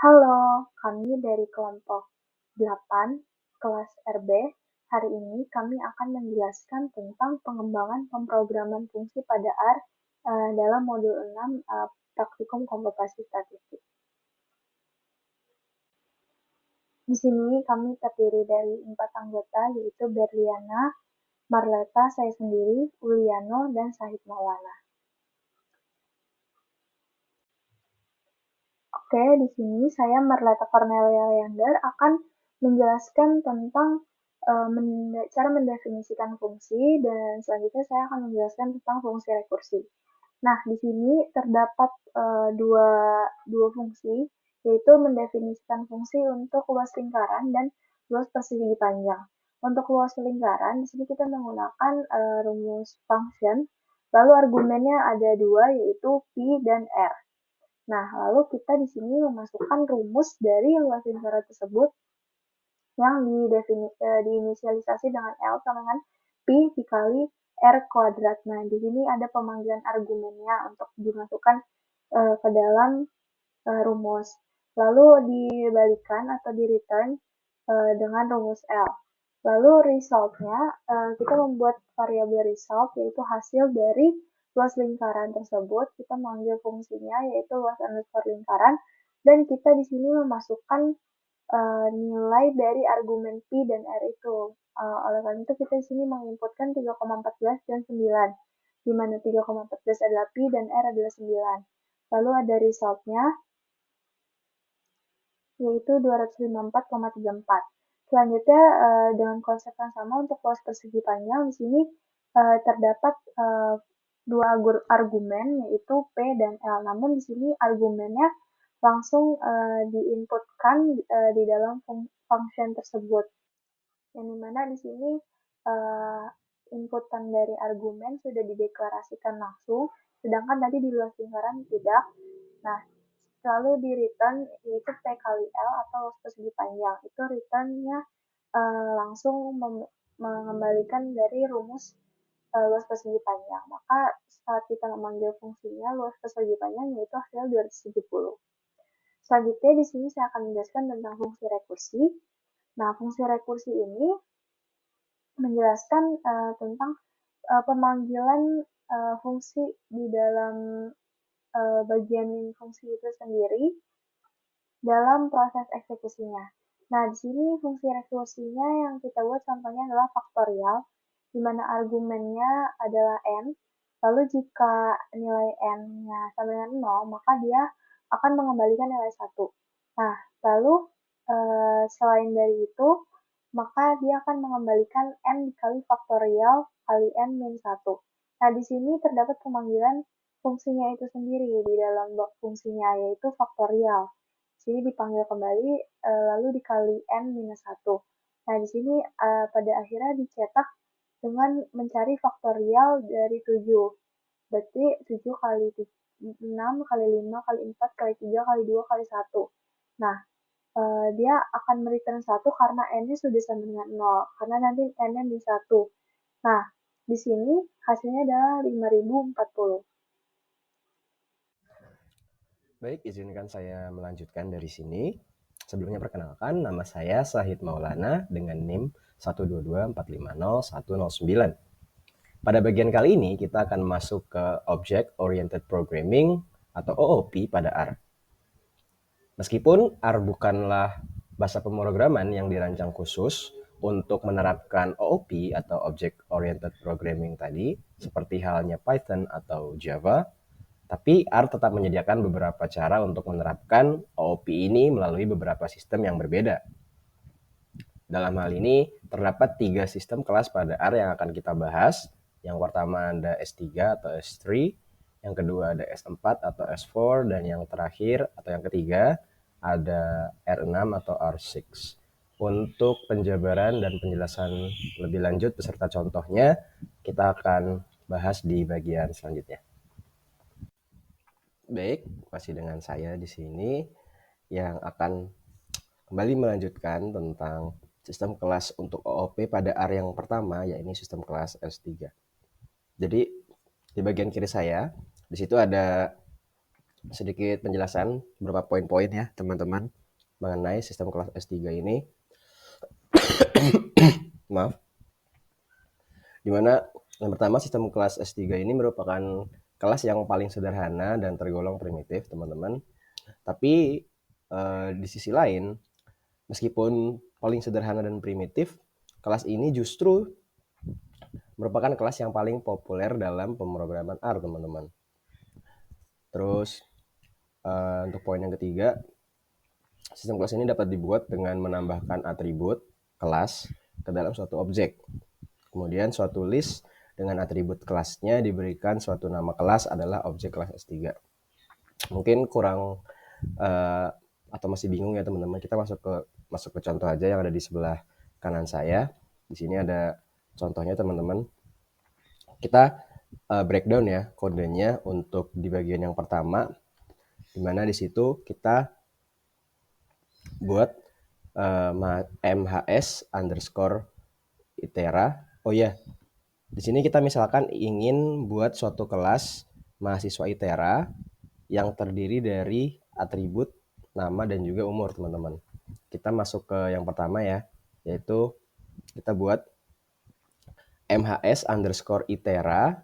Halo, kami dari kelompok 8 kelas RB. Hari ini kami akan menjelaskan tentang pengembangan pemrograman fungsi pada R dalam modul 6 praktikum komputasi statistik. Di sini kami terdiri dari 4 anggota, yaitu Berliana, Marleta, saya sendiri, Uliano, dan Sahid Maulana. Oke, di sini saya Marleta Cornelia Leander akan menjelaskan tentang cara mendefinisikan fungsi dan selanjutnya saya akan menjelaskan tentang fungsi rekursi. Nah, di sini terdapat dua, dua fungsi, yaitu mendefinisikan fungsi untuk luas lingkaran dan luas persegi panjang. Untuk luas lingkaran, di sini kita menggunakan rumus function, lalu argumennya ada dua, yaitu P dan R. Nah, lalu kita di sini memasukkan rumus dari luas lingkaran tersebut yang diinisialisasi dengan L sama dengan P dikali R kuadrat. Nah, di sini ada pemanggilan argumennya untuk dimasukkan ke dalam rumus. Lalu dibalikan atau di return dengan rumus L. Lalu resultnya kita membuat variabel result yaitu hasil dari luas lingkaran tersebut. Kita manggil fungsinya yaitu luas underscore lingkaran dan kita di sini memasukkan nilai dari argumen P dan R itu. Oleh karena itu kita di sini menginputkan 3,14 dan 9, di mana 3,14 adalah P dan R adalah 9. Lalu ada resultnya, yaitu 254,34. Selanjutnya, dengan konsep yang sama untuk luas persegi panjang, di sini terdapat dua argumen, yaitu P dan L. Namun di sini argumennya langsung diinputkan di dalam function tersebut. Yang dimana di sini inputan dari argumen sudah dideklarasikan langsung, sedangkan tadi di luas lingkaran tidak. Nah, lalu di return yaitu P kali L atau luas persegi panjang. Itu returnnya langsung mengembalikan dari rumus luas persegi panjang. Maka saat kita memanggil fungsinya luas persegi panjang yaitu hasil 270. Selanjutnya di sini saya akan menjelaskan tentang fungsi rekursi. Nah, fungsi rekursi ini menjelaskan tentang pemanggilan fungsi di dalam bagian fungsi itu sendiri dalam proses eksekusinya. Nah, di sini fungsi rekursinya yang kita buat contohnya adalah faktorial, di mana argumennya adalah n. Lalu jika nilai n-nya sama dengan 0, maka dia akan mengembalikan nilai 1. Nah, lalu selain dari itu, maka dia akan mengembalikan n dikali faktorial kali n min 1. Nah, di sini terdapat pemanggilan fungsinya itu sendiri di dalam blok fungsinya, yaitu faktorial. Sini dipanggil kembali lalu dikali n minus 1. Nah, di sini pada akhirnya dicetak dengan mencari faktorial dari 7. Berarti 7 kali 6 kali 5 kali 4 kali 3 kali 2 kali 1. Nah, dia akan mereturn 1 karena n-nya sudah sama dengan 0. Karena nanti n-nya di 1. Nah, di sini hasilnya adalah 5040. Baik, izinkan saya melanjutkan dari sini. Sebelumnya perkenalkan, nama saya Sahid Maulana dengan NIM 122450109. Pada bagian kali ini kita akan masuk ke Object Oriented Programming atau OOP pada R. Meskipun R bukanlah bahasa pemrograman yang dirancang khusus untuk menerapkan OOP atau Object Oriented Programming tadi, seperti halnya Python atau Java, tapi R tetap menyediakan beberapa cara untuk menerapkan OOP ini melalui beberapa sistem yang berbeda. Dalam hal ini, terdapat 3 sistem kelas pada R yang akan kita bahas. Yang pertama ada S3 atau S3, yang kedua ada S4 atau S4, dan yang terakhir atau yang ketiga ada R6 atau R6. Untuk penjabaran dan penjelasan lebih lanjut beserta contohnya, kita akan bahas di bagian selanjutnya. Baik, masih dengan saya di sini yang akan kembali melanjutkan tentang sistem kelas untuk OOP pada R yang pertama, yaitu sistem kelas S3. Jadi di bagian kiri saya, di situ ada sedikit penjelasan beberapa poin-poin ya teman-teman mengenai sistem kelas S3 ini. Maaf. Dimana yang pertama sistem kelas S3 ini merupakan kelas yang paling sederhana dan tergolong primitif teman-teman. Tapi di sisi lain, meskipun paling sederhana dan primitif, kelas ini justru merupakan kelas yang paling populer dalam pemrograman R teman-teman. Terus untuk poin yang ketiga, sistem kelas ini dapat dibuat dengan menambahkan atribut kelas ke dalam suatu objek. Kemudian suatu list dengan atribut kelasnya diberikan suatu nama kelas adalah objek kelas S3. Mungkin kurang atau masih bingung ya teman-teman. Kita masuk ke contoh aja yang ada di sebelah kanan saya. Di sini ada contohnya teman-teman. Kita breakdown ya kodenya untuk di bagian yang pertama, di mana di situ kita buat MHS underscore itera. Oh ya, di sini kita misalkan ingin buat suatu kelas mahasiswa itera yang terdiri dari atribut nama dan juga umur teman-teman. Kita masuk ke yang pertama ya, yaitu kita buat MHS underscore itera,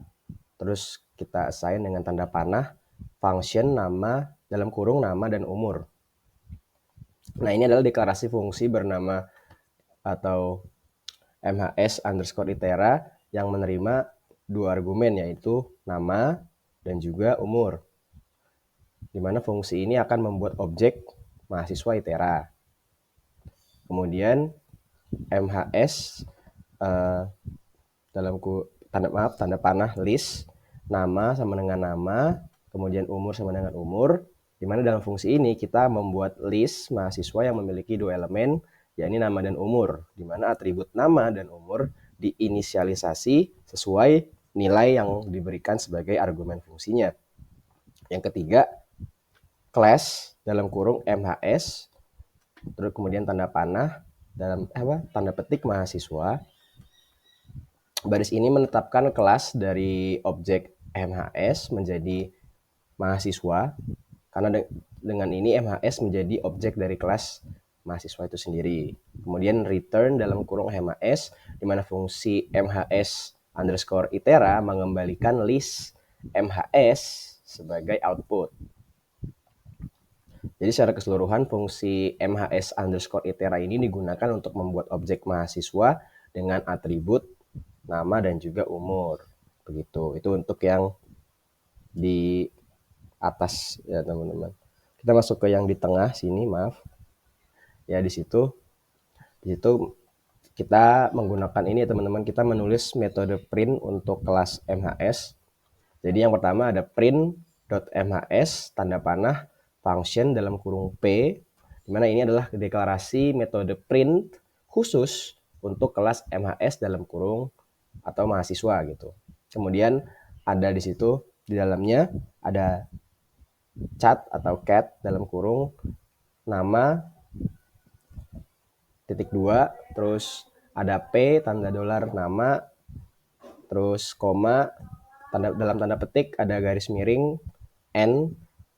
terus kita assign dengan tanda panah function nama dalam kurung nama dan umur. Nah ini adalah deklarasi fungsi bernama atau MHS underscore itera yang menerima dua argumen, yaitu nama dan juga umur, di mana fungsi ini akan membuat objek mahasiswa itera. Kemudian MHS dalam tanda panah list nama sama dengan nama, kemudian umur sama dengan umur, di mana dalam fungsi ini kita membuat list mahasiswa yang memiliki dua elemen, yakni nama dan umur, di mana atribut nama dan umur diinisialisasi sesuai nilai yang diberikan sebagai argumen fungsinya. Yang ketiga, class dalam kurung MHS, terus kemudian tanda panah dalam tanda petik mahasiswa. Baris ini menetapkan kelas dari objek MHS menjadi mahasiswa, karena dengan ini MHS menjadi objek dari kelas mahasiswa itu sendiri. Kemudian return dalam kurung MHS, di mana fungsi MHS underscore itera mengembalikan list MHS sebagai output. Jadi secara keseluruhan fungsi MHS underscore itera ini digunakan untuk membuat objek mahasiswa dengan atribut nama dan juga umur. Begitu. Itu untuk yang di atas ya teman-teman. Kita masuk ke yang di tengah sini, maaf. Ya di situ kita menggunakan ini ya teman-teman, kita menulis metode print untuk kelas MHS. Jadi yang pertama ada print.mhs tanda panah function dalam kurung P, di mana ini adalah deklarasi metode print khusus untuk kelas MHS dalam kurung atau mahasiswa gitu. Kemudian ada di situ di dalamnya ada cat atau cat dalam kurung nama titik 2, terus ada P tanda dolar nama, terus koma dalam tanda petik ada garis miring N,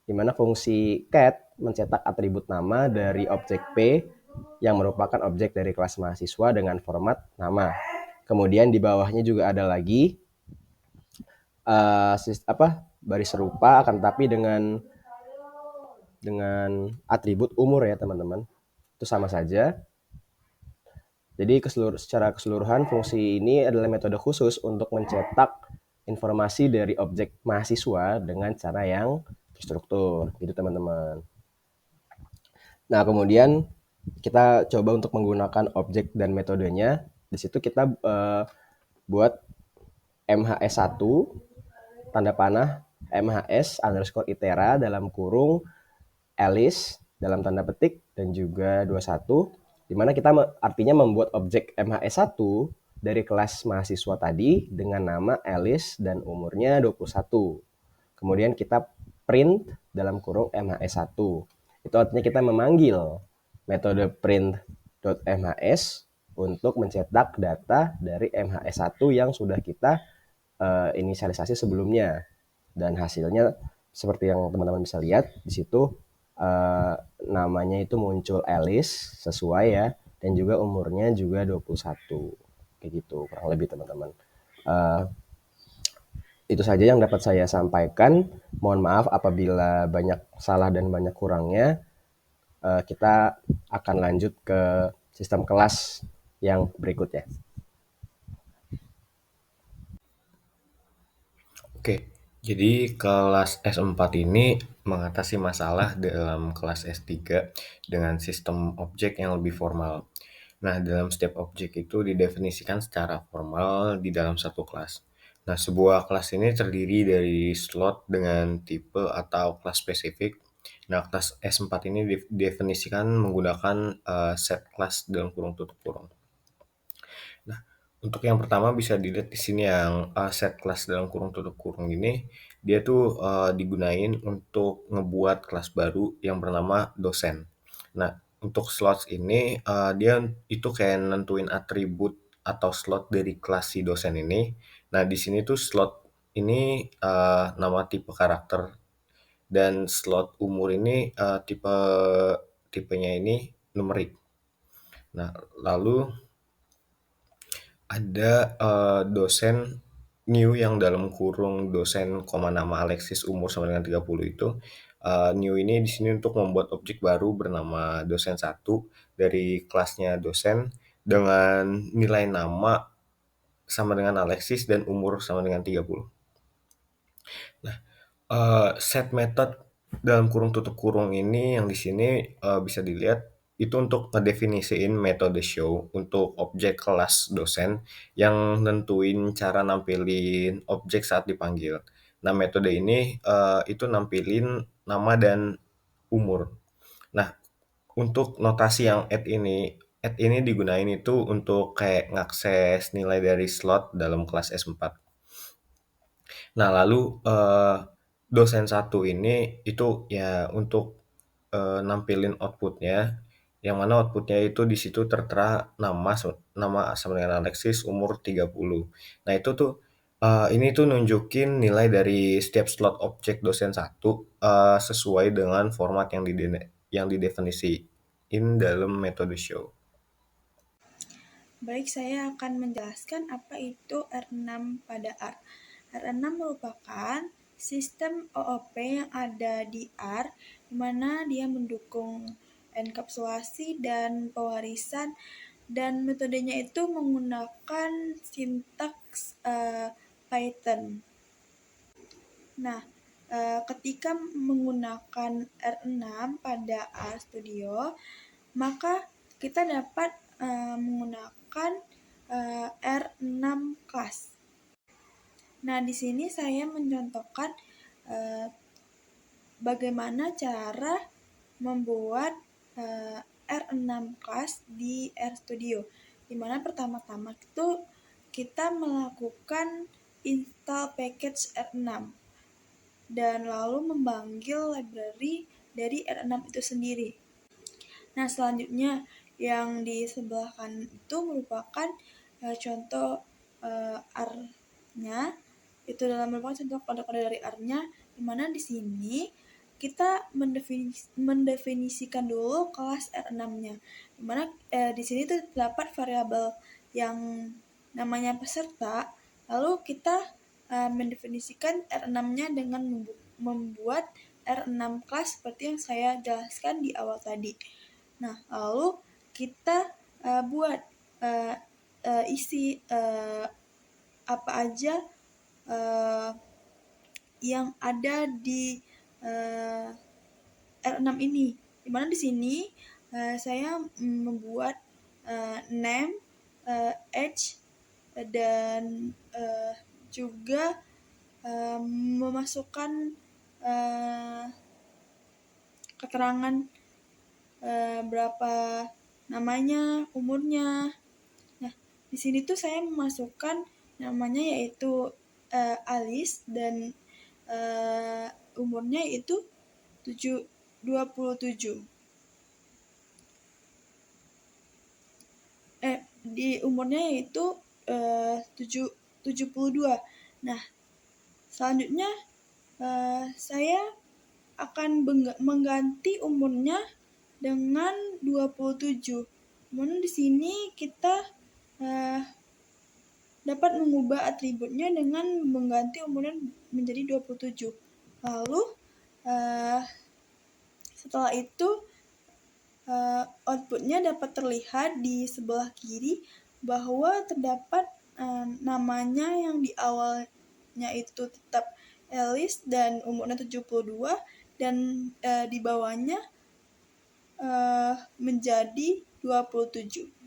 di mana fungsi cat mencetak atribut nama dari objek P yang merupakan objek dari kelas mahasiswa dengan format nama. Kemudian di bawahnya juga ada lagi baris serupa, akan tetapi dengan atribut umur ya teman-teman. Itu sama saja. Jadi secara keseluruhan fungsi ini adalah metode khusus untuk mencetak informasi dari objek mahasiswa dengan cara yang terstruktur, gitu teman-teman. Nah, kemudian kita coba untuk menggunakan objek dan metodenya. Di situ kita buat MHS1 tanda panah MHS underscore itera dalam kurung Alice dalam tanda petik dan juga 21, di mana kita artinya membuat objek MHS1 dari kelas mahasiswa tadi dengan nama Alice dan umurnya 21. Kemudian kita print dalam kurung MHS1. Itu artinya kita memanggil metode print.mhs untuk mencetak data dari MHS1 yang sudah kita inisialisasi sebelumnya. Dan hasilnya seperti yang teman-teman bisa lihat di situ, namanya itu muncul Alice sesuai ya, dan juga umurnya juga 21, kayak gitu kurang lebih teman-teman. Itu saja yang dapat saya sampaikan. Mohon maaf apabila banyak salah dan banyak kurangnya. Kita akan lanjut ke sistem kelas yang berikutnya. Oke, jadi kelas S4 ini mengatasi masalah dalam kelas S3 dengan sistem objek yang lebih formal. Nah, dalam setiap objek itu didefinisikan secara formal di dalam satu kelas. Nah, sebuah kelas ini terdiri dari slot dengan tipe atau kelas spesifik. Nah, kelas S4 ini didefinisikan menggunakan set kelas dalam kurung tutup kurung. Nah, untuk yang pertama bisa dilihat di sini yang set kelas dalam kurung tutup kurung ini, dia tuh digunain untuk ngebuat kelas baru yang bernama dosen. Nah, untuk slots ini dia itu kayak nentuin atribut atau slot dari kelas si dosen ini. Nah, di sini tuh slot ini nama tipe karakter dan slot umur ini tipenya ini numerik. Nah, lalu ada dosen new yang dalam kurung dosen, nama Alexis umur sama dengan 30 itu. New ini di sini untuk membuat objek baru bernama dosen 1 dari kelasnya dosen dengan nilai nama sama dengan Alexis dan umur sama dengan 30. Nah, set method dalam kurung tutup kurung ini yang di sini bisa dilihat itu untuk ngedefinisiin metode show untuk objek kelas dosen yang nentuin cara nampilin objek saat dipanggil. Nah, metode ini itu nampilin nama dan umur. Nah, untuk notasi yang add ini digunain itu untuk kayak ngakses nilai dari slot dalam kelas S4. Nah, lalu dosen satu ini itu ya untuk nampilin outputnya, yang mana outputnya itu di situ tertera nama sama dengan Alexis umur 30. Nah, itu tuh ini tuh nunjukin nilai dari setiap slot objek dosen satu sesuai dengan format yang didefinisiin dalam metode show. Baik, saya akan menjelaskan apa itu R6 pada R. R6 merupakan sistem OOP yang ada di R, di mana dia mendukung enkapsulasi dan pewarisan, dan metodenya itu menggunakan sintaks Python. Nah, ketika menggunakan R6 pada RStudio, maka kita dapat menggunakan R6 class. Nah, di sini saya mencontohkan bagaimana cara membuat R6 class di RStudio. Di mana pertama-tama itu kita melakukan install package R6 dan lalu memanggil library dari R6 itu sendiri. Nah, selanjutnya yang di sebelah kanan itu merupakan contoh R-nya. Itu dalam merupakan contoh kode-kode dari R-nya, di mana di sini kita mendefinisikan dulu kelas R6-nya. Di mana di sini tuh terdapat variabel yang namanya peserta, lalu kita mendefinisikan R6-nya dengan membuat R6 kelas seperti yang saya jelaskan di awal tadi. Nah, lalu kita buat isi apa aja yang ada di R6 ini. Dimana di sini saya membuat name, age, dan juga memasukkan keterangan berapa namanya, umurnya. Nah, di sini tuh saya memasukkan namanya yaitu Alice dan umurnya itu 27. Di umurnya yaitu 72. Nah, selanjutnya saya akan mengganti umurnya dengan 27. Kemudian di sini kita dapat mengubah atributnya dengan mengganti umurnya menjadi 27. Lalu setelah itu outputnya dapat terlihat di sebelah kiri bahwa terdapat namanya yang di awalnya itu tetap Alice dan umurnya 72 dan di bawahnya menjadi 27.